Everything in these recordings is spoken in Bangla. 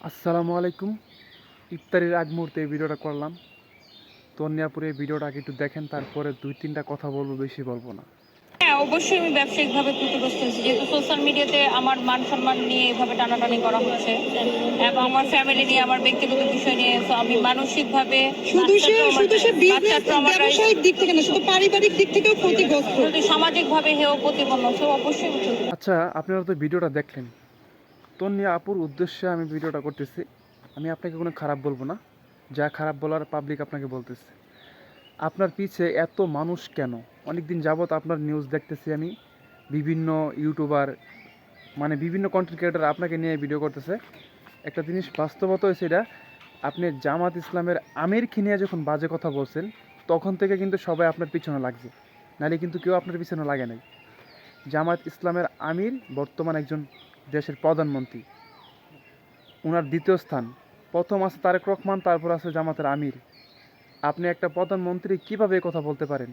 আসসালামু আলাইকুম। ইফতারির আগ মুহূর্তে এই ভিডিওটা করলাম। তন্যাপুরে এই ভিডিওটা আগে একটু দেখেন, তারপরে 2-3টা কথা বলবো, বেশি বলবো না। হ্যাঁ, অবশ্যই আমি ব্যবসায়িকভাবে ক্ষতিগ্রস্ত হয়েছি, যেহেতু সোশ্যাল মিডিয়াতে আমার মান সম্মান নিয়ে এভাবে টানাটানি করা হচ্ছে এবং আমার ফ্যামিলি নিয়ে, আমার ব্যক্তিগত বিষয় নিয়ে। তো আমি মানসিকভাবে ব্যবসায়িক দিক থেকে না, শুধু পারিবারিক দিক থেকেও ক্ষতিগ্রস্ত, সামাজিকভাবে হেয় প্রতিপন্ন। তো অবশ্যই আচ্ছা, আপনারা তো ভিডিওটা দেখলেন। তন্যা আপুর উদ্দেশ্যে আমি ভিডিওটা করতেছি। আমি আপনাকে কোনো খারাপ বলবো না, যা খারাপ বলার পাবলিক আপনাকে বলতেছে। আপনার পিছে এত মানুষ কেন? অনেক দিন যাবত আপনার নিউজ দেখতেছি আমি, বিভিন্ন ইউটিউবার মানে বিভিন্ন কন্টেন্ট ক্রিয়েটার আপনাকে নিয়ে ভিডিও করতেছে। একটা জিনিস বাস্তবতা হয়েছে, এটা আপনি জামাত ইসলামের আমিরকে নিয়ে যখন বাজে কথা বলছেন, তখন থেকে কিন্তু সবাই আপনার পিছনে লাগছে, নাহলে কিন্তু কেউ আপনার পিছনে লাগে নাই। জামাত ইসলামের আমির বর্তমান একজন দেশের প্রধানমন্ত্রী, ওনার দ্বিতীয় স্থান। প্রথম আছে তারেক রহমান, তারপর আছে জামাতের আমির। আপনি একটা প্রধানমন্ত্রী কীভাবে কথা বলতে পারেন?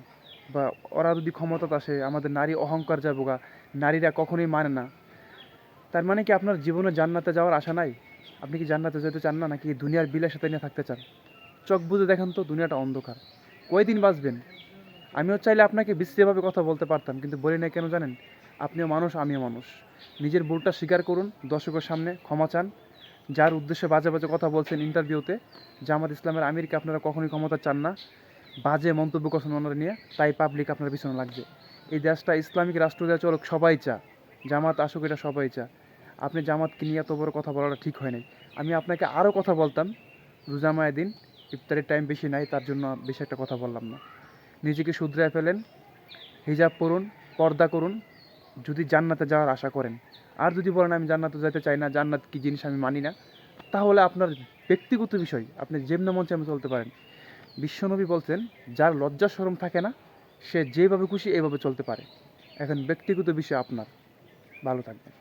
বা ওরা যদি ক্ষমতাতে আসে, আমাদের নারী অহংকার যাবোগা, নারীরা কখনোই মানে না। তার মানে কি আপনার জীবনে জান্নাতে যাওয়ার আশা নাই? আপনি কি জান্নাতে যেতে চান না, নাকি দুনিয়ার বিলাসিতা নিয়ে থাকতে চান? চোখ বুঝে দেখেন তো, দুনিয়াটা অন্ধকার। কয়দিন বাঁচবেন? আমিও চাইলে আপনাকে বিশ্রীভাবে কথা বলতে পারতাম, কিন্তু বলি না কেন জানেন? আপনিও মানুষ, আমিও মানুষ। নিজের ভুলটা স্বীকার করুন, দর্শকের সামনে ক্ষমা চান। যার উদ্দেশ্যে বাজে বাজে কথা বলছেন ইন্টারভিউতে, জামাত ইসলামের আমিরকে আপনারা কখনোই ক্ষমতা চান না, বাজে মন্তব্য করছেন ওনারা নিয়ে, তাই পাবলিক আপনার পিছনে লাগছে। এই দেশটা ইসলামিক রাষ্ট্র দেওয়া চলুক, সবাই চা। জামাত আসুক, এটা সবাই চা। আপনি জামাতকে নিয়ে এত বড় কথা বলাটা ঠিক হয় নাই। আমি আপনাকে আরও কথা বলতাম, রোজা মায়ের দিন, ইফতারের টাইম বেশি নাই, তার জন্য বেশি একটা কথা বললাম না। নিজেকে শুধরায় ফেলেন, হিজাব পরুন, পর্দা করুন, যদি জান্নাতে যাওয়ার আশা করেন। আর যদি বলেন আমি জান্নাতে যেতে চাই না, জান্নাত কী জিনিস আমি মানি না, তাহলে আপনার ব্যক্তিগত বিষয়, আপনি যেমন মন চায় চলতে পারেন। বিশ্বনবী বলছেন, যার লজ্জা শরম থাকে না, সে যেভাবে খুশি এইভাবে চলতে পারে। এখন ব্যক্তিগত বিষয় আপনার। ভালো থাকবেন।